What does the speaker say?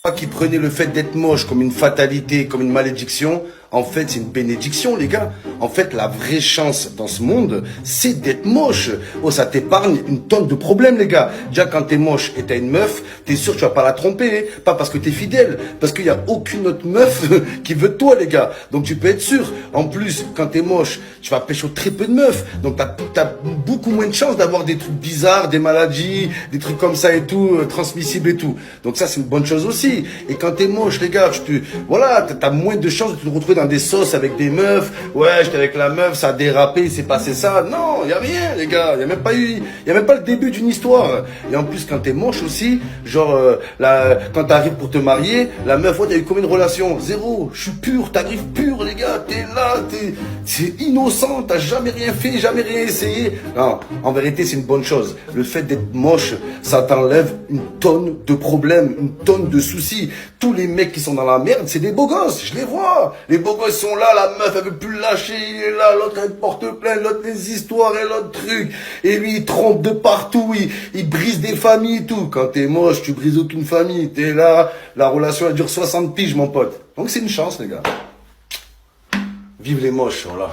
Pas qui prenait le fait d'être moche comme une fatalité, comme une malédiction, en fait, c'est une bénédiction, les gars. En fait, la vraie chance dans ce monde, c'est d'être moche. Oh, ça t'épargne une tonne de problèmes, les gars. Déjà, quand t'es moche et t'as une meuf, t'es sûr que tu vas pas la tromper. Hein. Pas parce que t'es fidèle, parce qu'il y a aucune autre meuf qui veut de toi, les gars. Donc, tu peux être sûr. En plus, quand t'es moche, tu vas pécho très peu de meufs. Donc, t'as beaucoup moins de chances d'avoir des trucs bizarres, des maladies, des trucs comme ça et tout, transmissibles et tout. Donc, ça, c'est une bonne chose aussi. Et quand t'es moche, les gars, voilà, t'as moins de chances de te retrouver dans des sauces avec des meufs. Ouais, j'étais avec la meuf, ça a dérapé, il s'est passé ça. Non, y a rien, les gars. Y a même pas le début d'une histoire. Et en plus, quand t'es moche aussi, genre, quand t'arrives pour te marier, la meuf, ouais, t'as eu combien de relations? Zéro. Je suis pur, t'arrives pur, les gars. T'es là, c'est innocent, t'as jamais rien fait, jamais rien essayé. Non, en vérité, c'est une bonne chose. Le fait d'être moche, ça t'enlève une tonne de problèmes, une tonne de soucis. Tous les mecs qui sont dans la merde, c'est des beaux gosses, je les vois. Les beaux gosses sont là, la meuf elle veut plus le lâcher, il est là, l'autre elle porte plainte, l'autre des histoires et l'autre truc. Et lui il trompe de partout, il brise des familles et tout. Quand t'es moche, tu brises aucune famille, t'es là, la relation elle dure 60 piges mon pote. Donc c'est une chance les gars. Vive les moches, voilà.